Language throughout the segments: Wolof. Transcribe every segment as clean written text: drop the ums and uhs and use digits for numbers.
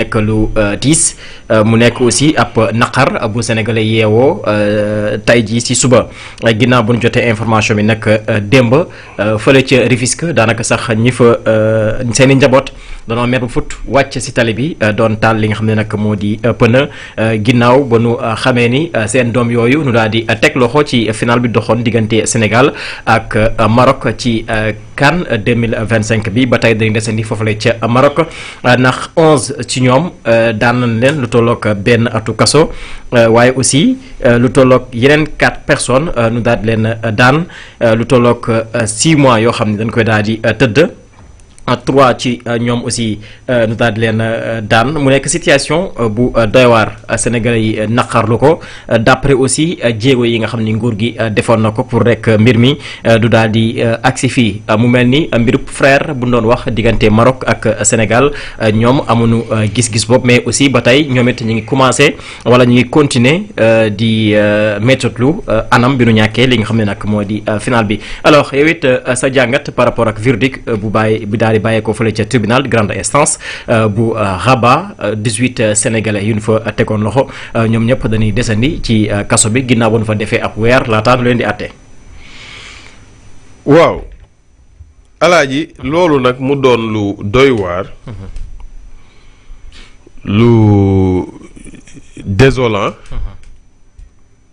nekk lu tiis mu nekk aussi ab naqar bu sénégalais yeewoo tey jii si suba ginnaaw bu ñu jotee information bi nag démb fële ca Rufisque daanaka sax ñi fa seen i njaboot danoo mer bu fut wàcc si tali bi doon taal li nga xam ne nag moo di pëna ginnaaw ba nu xamee ni seen doom yooyu nu daal di teg loxo ci final bi doxoon diggante Sénégal ak Maroc ci CAN 2025 bi ba tey dañuy desandi foofule ca Maroc ndax 11 ci ñoom daan nañ leen lu tolloog benn atu kaso waaye aussi lu tolloog yeneen 4 personnes nu daal di leen daan lu tolloog 6 mois yoo xam ne dañ koy daal di tëdd. 3 ci ñoom aussi nu daal di leen daan mu nekk situation bu doy waar sénégalais yi naqarlu ko d'après aussi jéego yi nga xam ni nguur gi defoon na ko pour rek mbir mi du daal di agsi fii mu mel ni mbirub frère bu doon wax diggante Maroc ak Sénégal ñoom amuñu gis-gis boobu mais aussi ba tey ñoom it ñu ngi commencé wala ñu ngi continuer di méttitlu anam bi nu ñàkkee li nga xam ne nag moo di final bi alors yow it sa jàngat par rapport ak verdict bu daal di bàyyeekoo fële ca tribunal grande instance bu Rabat 18 sénégalais yu ñu fa tegoon loxo ñoom ñëpp dañuy desandi ci kaso bi ginnaaw ba nu fa defee ab weer laataa nu leen di àtte. waaw alaaji loolu nag mu doon lu doy waar. lu désolant.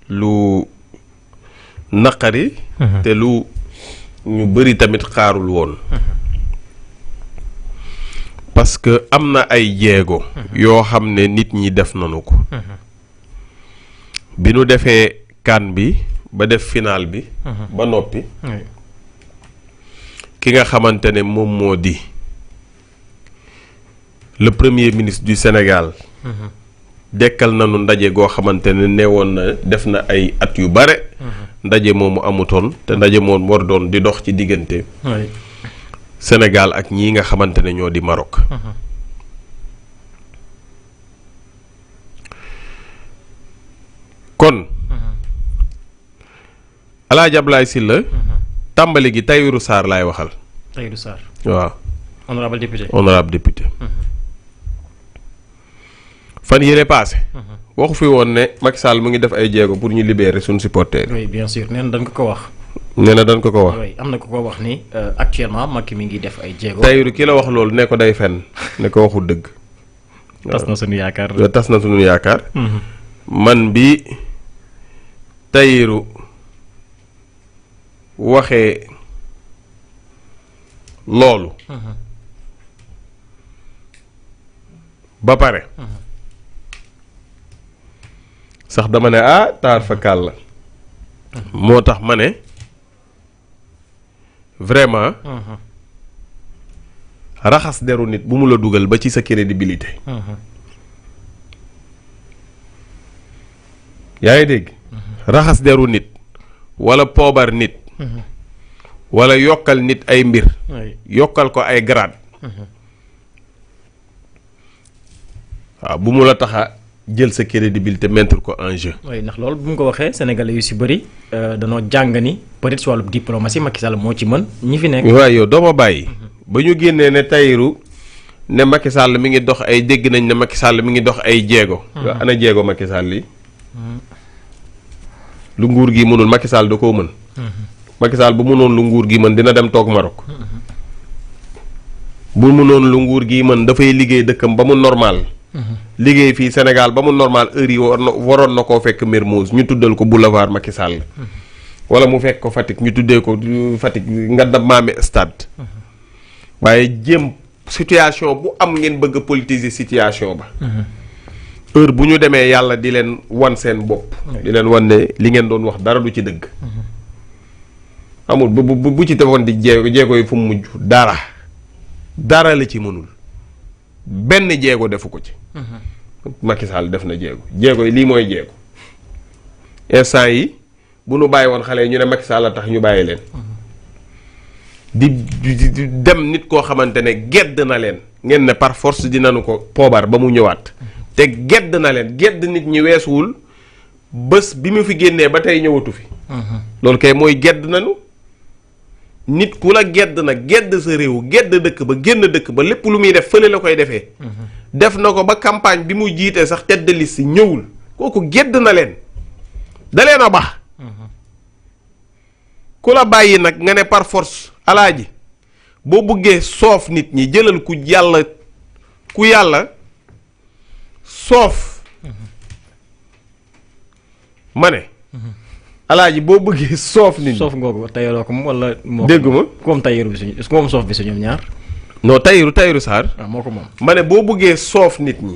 lu naqari. te lu ñu bëri tamit xaarul woon. parce que am na ay jéego yoo xam ne nit ñi def nañu ko bi nu defee CAN bi ba def final bi ba noppi ki nga xamante ne moom moo di le premier ministre du Sénégal dekkal nañu ndaje goo xamante ne neewoon na def na ay at yu bare ndaje moomu amutoon te ndaje moom war doon di dox ci diggante Sénégal ak ñii nga xamante ne ñoo di Maroc. kon El Hadj Abdoulaye Sylla tàmbali gi Tahirou Sarr laay waxal. Tahirou Sarr waaw. honorable député. honorable député. fan yële paase. waxu fi woon ne Macky Sall mu ngi def ay jéego pour ñu libérer suñu supporters. oui bien sûr nee na dañ ko wax. nee na dañ ko wax. oui am na ko wax ni actuellement Macky mi ngi def ay jéego. Tahirou ki la wax loolu ne ko day fenn ne ko waxul dëgg. tas na suñu yaakaar. tas na suñu yaakaar. man bi Tahirou waxee loolu. ba pare. sax dama ne taar fa kàll la. moo tax ma ne. vraiment raxas deru nit bu mu la dugal ba ci sa crédibilité. yaa ngi dégg. raxas deru nit wala poobar nit. wala yokkal nit ay mbir. yokkal ko ay grade. waaw bu mu la taxa jël sa crédibilité mettre ko en jeu. oui ndax loolu bu mu ko waxee sénégalais yu si bëri danoo jàng ni peut-être si wàllu diplomatie Macky Sall moo ci mën ñi fi nekk. waaw yow doo ma bàyyi. ba ñu génnee ne Tahirou ne Macky Sall mi ngi dox ay dégg nañ ne Macky Sall mi ngi dox ay jéego. ana jéego Macky Sall yi. lu nguur gi mënul Macky Sall da koo mën. Macky Sall bu mënoon lu nguur gi mën dina dem toog Maroc. bu mënoon lu nguur gi mën dafay liggéey dëkkam ba mu normal. liggéey fii Sénégal ba mu normal heure yi waroon na koo fekk Mermoz ñu tuddal ko boulevard Macky Sall. wala mu fekk ko Fatick ñu tuddee ko Fatick nga dab maame stade. waaye jéem situation bu am ngeen bëgg a politiser situation ba. heure bu ñu demee yàlla di leen wan seen bopp. di leen wan ne li ngeen doon wax dara du ci dëgg. amul bu ci defoon di jéego yi fu mu mujj dara la ci mënul benn jéego defu ko ci. Macky Sall def na jéego yi lii mooy jéego. instant yi bu nu bàyyi woon xale yi ñu ne Macky Sall la tax ñu bàyyi leen. di dem nit koo xamante ne gedd na leen ngeen ne par force dinañu ko poobar ba mu ñëwaat. te gedd na leen gedd nit ñi weesuwul bés bi mu fi génnee ba tey ñëwatu fi. loolu kay mooy gedd nañu nit ku la gedd nag gedd sa réew gedd dëkk ba génn dëkk ba lépp lu muy def fële la koy defee. def na ko ba campagne bi mu jiitee sax tête de liste ñëwul kooku gedd na leen da leen a baax. ku la bàyyi nag nga ne par force alaaji boo bëggee soof nit ñi jëlal ku yàlla soof ma ne. alaaji boo bëggee soof nit ñi. soof ngoogu tayaroo ko moom wala. dégg ma comme tayaru bi suñu est-ce que moom soof bi su ñoom ñaar. non tayiru Sarr. waaw moo ko moom. ma ne boo bëggee soof nit ñi.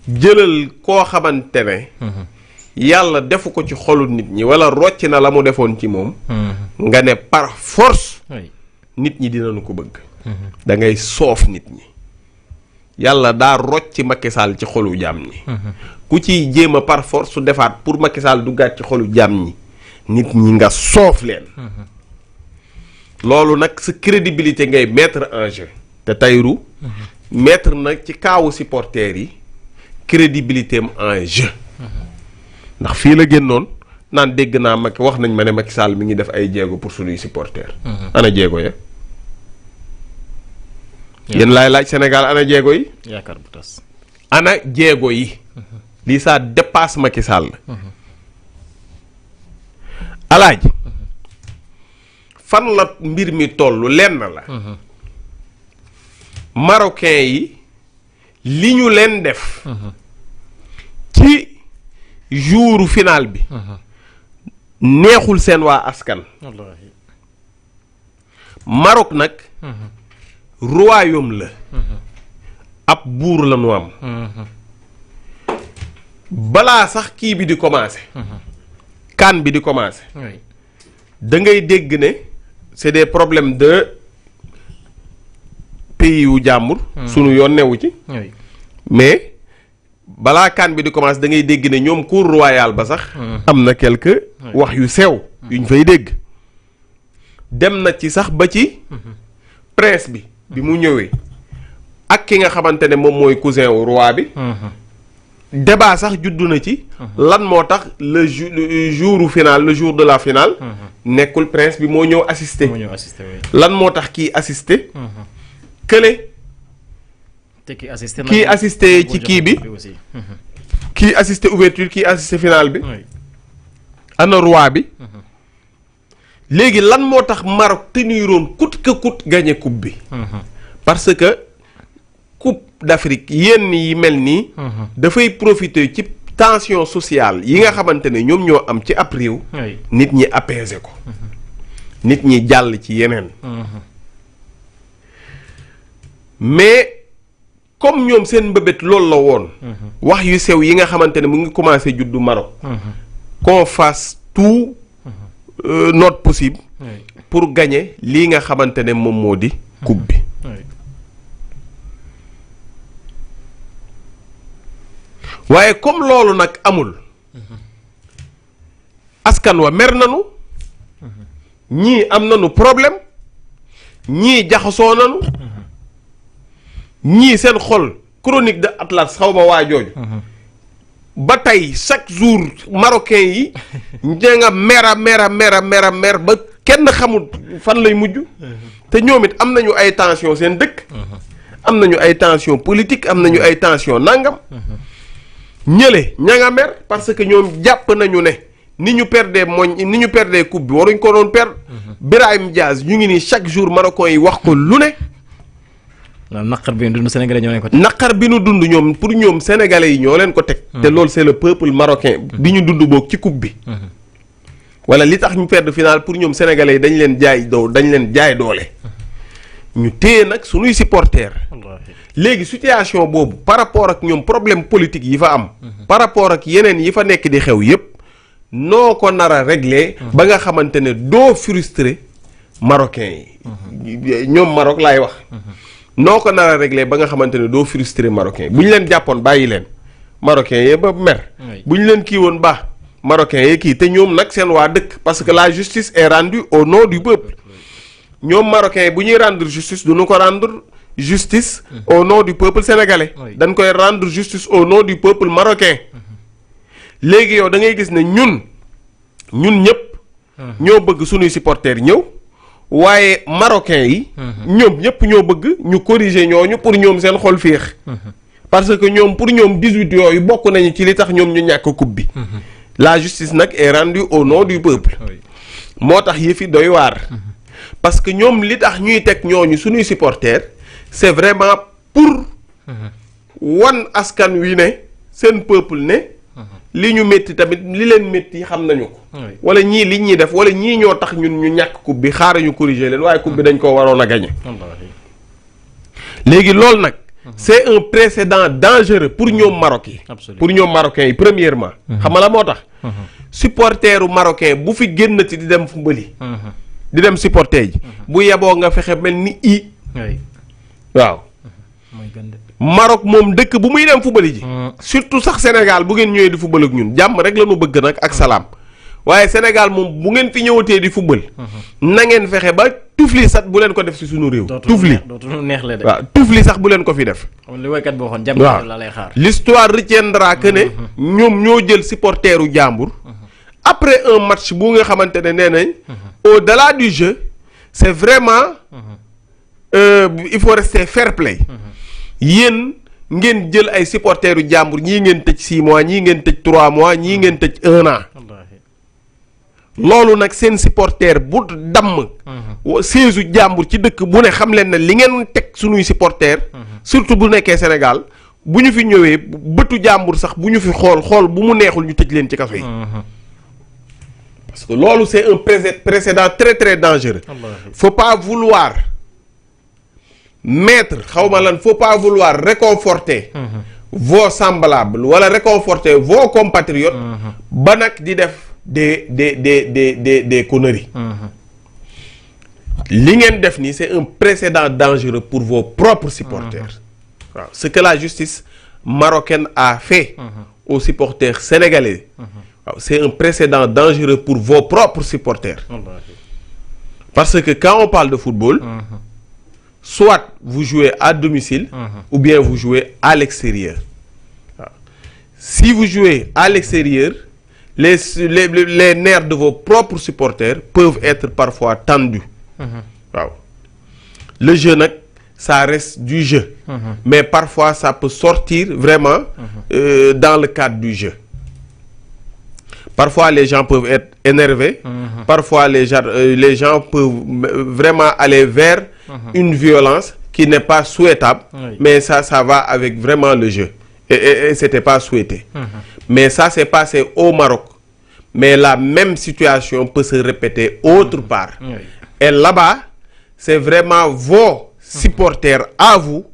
jëlal koo xamante ne. yàlla defu ko ci xolu nit ñi wala rocc na la mu defoon ci moom. nga ne par force. nit ñi dinañu ko bëgg. da ngay soof nit ñi. yàlla daa rocc Macky Sall ci xolu jaam ñi. ku ciy jéem a par force su defaat pour Macky Sall duggaat ci xolu jaam ñi nit ñi nga soof leen. loolu nag sa crédibilité ngay mettre en jeu. te Tahirou mettre nag ci kaawu supporters yi crédibilité am en jeu. ndax fii la génnoon naan dégg naa Macky wax nañ ma ne Macky Sall mi ngi def ay jéego pour suñuy supporters. ana jéego ya. yéen laay laaj Sénégal ana jéego yi. yaakaar bu tas. ana jéego yi. lii ça dépasse Macky Sall. alaaj fan la mbir mi toll lenn la. marocain yi li ñu leen def. ci jouru final bi. neexul seen waa askan. wallaahi. Maroc nag. royaume la. ab buur la nu am. balaa sax kii bi di commencé. kan bi di commencé. da ngay dégg ne c'est des problèmes de pays yu jàmbur. sunu yoon newu ci. mais balaa kan bi di commencé da ngay dégg ne ñoom cour royale ba sax. am na quelque wax yu sew. yuñ fay dégg. dem na ci sax ba ci. prince bi mu ñëwee. ak ki nga xamante ne moom mooy cousin wu roi bi. débat sax juddu na ci. lan moo tax le jour final le jour de la finale. nekkul prince bi moo ñëw assister. lan moo tax kii assister. kële. te kii assister kii assister ci kii bi. kii assister ouverture kii assister finale bi. ana roi bi. léegi lan moo tax Maroc teniroon coûte que coûte gagné coupe bi. parce que coupe d'Afrique yenn yi mel nii. dafay profiter ci tension sociale yi nga xamante ne ñoom ñoo am ci ab réew. nit ñi apaiser ko. nit ñi jàll ci yeneen. mais comme ñoom seen mbëbët loolu la woon. wax yu sew yi nga xamante ne mu ngi commencé juddu Maroc. qu'on fasse tout notre possible. pour gagner lii nga xamante ne moom moo di coupe bi. waaye comme loolu nag amul. askan wa mer nanu. ñii am nanu problème. ñii jaxasoo nanu. ñii seen xol chronique de Atlas xaw ma waa jooju. ba tey chaque jour marocain yi. ña nga mer ba kenn xamul fan lay mujj. te ñoom it am nañu ay tension seen dëkk. am nañu ay tension politique am nañu ay tension nangam. ñële ña nga mer parce que ñoom jàpp nañu ne ni ñu perdee coupe bi waruñ ko doon perdre. Brahim Diaz ñu ngi nii chaque jour marocain yi wax ko lu ne. naqar bi nu dund sénégalais ñoo leen ko teg. naqar bi nu dund ñoom pour ñoom sénégalais yi ñoo leen ko teg. te loolu c'est le peuple marocain. bi ñu dund boog ci coupe bi. wala li tax ñu perdre final pour ñoom sénégalais yi dañ leen jaay doole. ñu téye nag suñuy supporters. léegi situation boobu par rapport ak ñoom problème politique yi fa am. par rapport ak yeneen yi fa nekk di xew yépp noo ko nar a régler. ba nga xamante ne doo frustré marocains yi. ñoom Maroc laay wax. noo ko nar a régler ba nga xamante ne doo frustré marocain bu ñu leen jàppoon bàyyi leen marocain yee ba mer. bu ñu leen kii woon baax marocain yee kii te ñoom nag seen waa dëkk parce que la justice est rendue au nom du peuple. ñoom marocain bu ñuy rendre justice du ñu ko rendre justice au nom du peuple sénégalais. dañ koy rendre justice au nom du peuple marocain. léegi yow da ngay gis ne ñun ñëpp. ñoo bëgg suñuy supporters ñëw waaye marocains yi. ñoom ñëpp ñoo bëgg ñu corriger ñooñu pour ñoom seen xol féex. parce que ñoom pour ñoom 18 yooyu bokk nañu ci li tax ñoom ñu ñàkk coupe bi. la justice nag est rendue au nom du peuple. moo tax yëfi doy waar. parce que ñoom li tax ñuy teg ñooñu suñuy supporters c'est vraiment pour. wan askan wi ne seen peuple ne. li ñu métti tamit li leen métti xam nañu ko. wala ñii li ñuy def wala ñii ñoo tax ñun ñu ñàkk coupe bi xaaral ñu corriger leen waaye coupe bi dañ koo waroon a gagner. léegi loolu nag. c'est un précédent dangereux pour ñoom Maroc yi. pour ñoom marocains yi premièrement. xam nga la moo tax. supporteru marocain bu fi génnati di dem football di dem supporter yi. bu yeboo nga fexe mel ni i. waaw. Maroc moom dëkk bu muy dem football ji. surtout sax Sénégal bu ngeen ñëwee di football ak ñun jàmm rek la ñu bëgg nag ak salaam. waaye Sénégal moom bu ngeen fi ñëwatee di football. na ngeen fexe ba tufli sax bu leen ko def ci sunu réew. tufli dootul neex la de. waaw tufli sax bu leen ko fi def. li waykat boo xoon jàmm la lay xaar. l'histoire retiendra que ne. ñoom ñoo jël supporteru jàmbur. après un match bu nga xamante ne nee nañ. au-delà du jeu c'est vraiment. il faut rester fair play. yéen ngeen jël ay supporteru jàmbur ñii ngeen tëj 6 mois ñii ngeen tëj 3 mois ñii ngeen tëj 1 an. loolu nag seen supporter bu damm. siège jàmbur ci dëkk bu ne xam leen ne li ngeen teg sunuy supporter. surtout bu nekkee Sénégal bu ñu fi ñëwee bëtu jàmbur sax bu ñu fi xool bu mu neexul ñu tëj leen ci kaso yi. parce que loolu c'est un précédent très très dangereux. faut pas vouloir. faut pas vouloir réconforter vos semblables wala réconforter vos compatriotes ba nag di def des conneries. li ngeen def nii c'est un précédent dangereux pour vos propres supporters. waaw ce que la justice marocaine a fait aux supporters sénégalais. waaw c'est un précédent dangereux pour vos propres supporters. parce que quand on parle de football. soit vous jouez à domicile. ou bien vous jouez à l'extérieur. Si vous jouez à l'extérieur, les nerfs de vos propres supporters peuvent être parfois tendus. Le jeu, ça reste du jeu. Mais parfois, ça peut sortir vraiment dans le cadre du jeu. Parfois, les gens peuvent être énervés. Parfois, les gens peuvent vraiment aller vers une violence qui n'est pas souhaitable. Mais ça va avec vraiment le jeu. Et c'était pas souhaité. Mais ça s'est passé au Maroc. Mais la même situation peut se répéter autre part. Et là-bas, c'est vraiment vos supporters à vous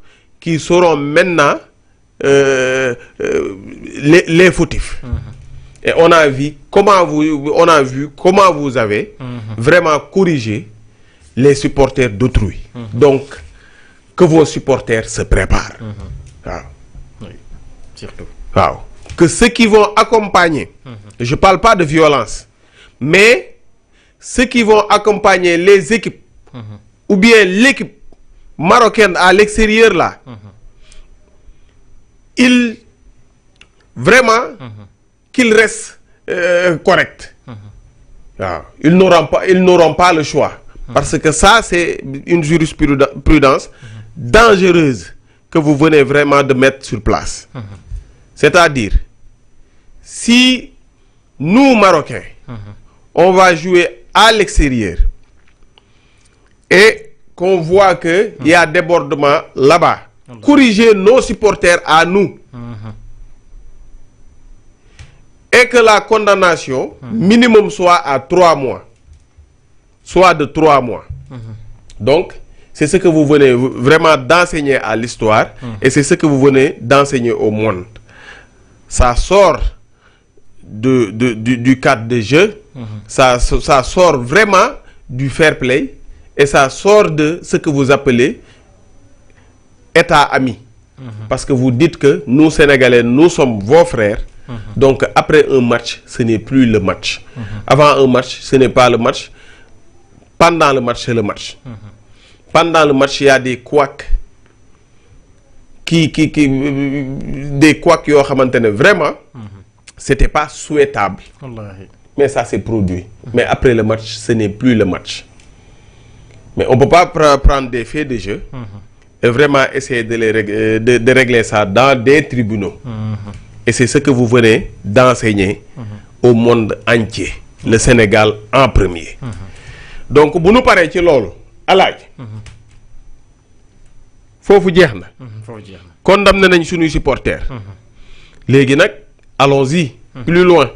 qui seront maintenant les fautifs. Et on a vu comment vous avez vraiment corrigé les supporters d'autrui. Donc, que vos supporters se préparent. Oui, surtout. Que ceux qui vont accompagner, je ne parle pas de violence, mais ceux qui vont accompagner les équipes, ou bien l'équipe marocaine à l'extérieur là, qu'ils restent corrects. Ils n'auront pas le choix. Parce que ça, c'est une jurisprudence dangereuse que vous venez vraiment de mettre sur place. C'est-à-dire, si nous, Marocains, on va jouer à l'extérieur et qu'on voit qu'il y a débordement là-bas, corriger nos supporters à nous et que la condamnation minimum soit à 3 mois, soit de 3 mois. Donc, c'est ce que vous venez vraiment d'enseigner à l'histoire et c'est ce que vous venez d'enseigner au monde. Ça sort du cadre de jeu, ça sort vraiment du fair play et ça sort de ce que vous appelez état ami. Parce que vous dites que nous, Sénégalais, nous sommes vos frères. Donc, après un match, ce n'est plus le match. Avant un match, ce n'est pas le match. Pendant le match, c'est le match. Pendant le match, il y a des couacs des couacs qui ont vraiment, c'était pas souhaitable. Mais ça s'est produit. Mais après le match, ce n'est plus le match. Mais on ne peut pas prendre des faits de jeu et vraiment essayer de régler ça dans des tribunaux. Et c'est ce que vous venez d'enseigner au monde entier. Le Sénégal en premier. Donc, si nous parlons de ça, alaaj foofu jeex na. Condamné nañ suñuy supporters. Léegi nag allons-y plus loin.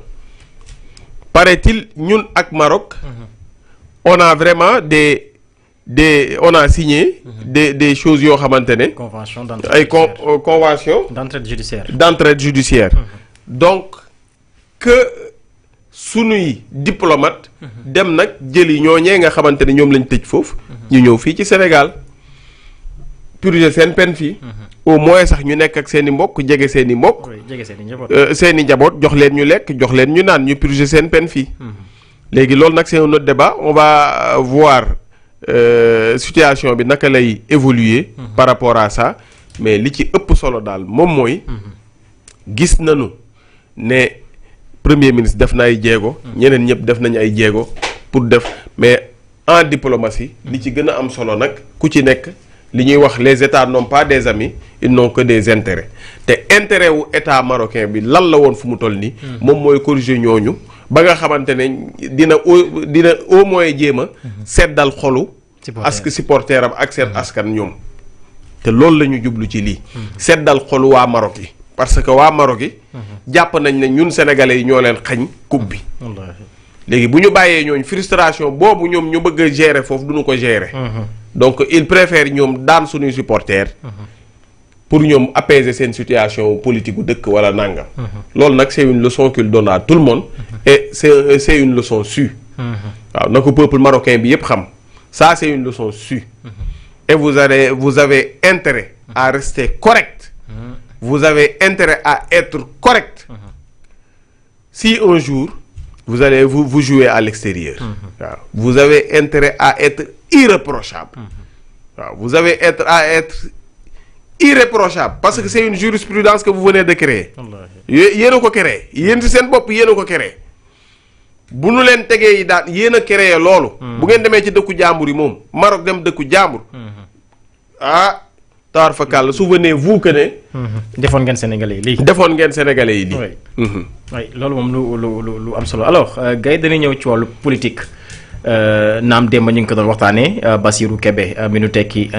Paraît-il ñun ak Maroc on a vraiment on a signé des choses yoo xamante ne convention convention d'entraide judiciaire donc que sunuy diplomate dem nag jëli ñooñee nga xamante ne ñoom lañ tëj foofu ñu ñëw fii ci Sénégal purger seen peine fii au moins sax ñu nekk ak seen i mbokk jege seen i mbokk seen i njaboot jox leen ñu lekk jox leen ñu naan ñu purger seen peine fii léegi loolu nag c'est un autre débat on va voir situation bi naka lay évoluer par rapport à ça mais li ci ëpp solo daal moom mooy gis nañu ne premier ministre def na ay jéego ñeneen ñëpp def nañu ay jéego pour def mais en diplomatie li ci gën a am solo nag ku ci nekk li ñuy wax les états n'ont pas des amis ils n'ont que des intérêts te intérêt wu état marocain bi lan la woon fu mu toll nii moom mooy corriger ñooñu ba nga xamante ne dina au moins jéem a seddal xolu supporter am ak seen askan ñoom te loolu la ñu jublu ci lii seddal xolu waa Maroc yi parce que waa Maroc yi jàpp nañ ne ñun sénégalais yi ñoo leen xañ coupe bi léegi bu ñu bàyyee ñooñ frustration boobu ñoom ñu bëgg a gérer foofu duñu ko gérer donc ils préfèrent ñoom daan suñuy supporters pour ñoom apaiser seen situation politique gu dëkk wala nangam loolu nag c'est une leçon qu'il donne à tout le monde et c'est une leçon sue waaw na ko peuple marocain bi yépp xam ça c'est une leçon sue et vous avez intérêt à rester correct vous avez intérêt à être correct si un jour vous allez vous jouer à l'extérieur waaw vous avez intérêt à être irréprochable waaw vous avez à être irréprochable parce que c'est une jurisprudence que vous venez de créer yéen a ko créé yéen ci seen bopp yéen a ko créé bu nu leen tegee yi daan yéen a créé loolu bu ngeen demee ci dëkku jàmbur yi moom Maroc dem dëkku jàmbur taar fa kàll souvenez-vous que ne defoon ngeen sénégalais yi lii oui loolu moom lu am solo alors Gaye dañuy ñëw ci wàllu politique naam démb ñu ngi ko doon waxtaanee Bassirou Kébé mi nu tekki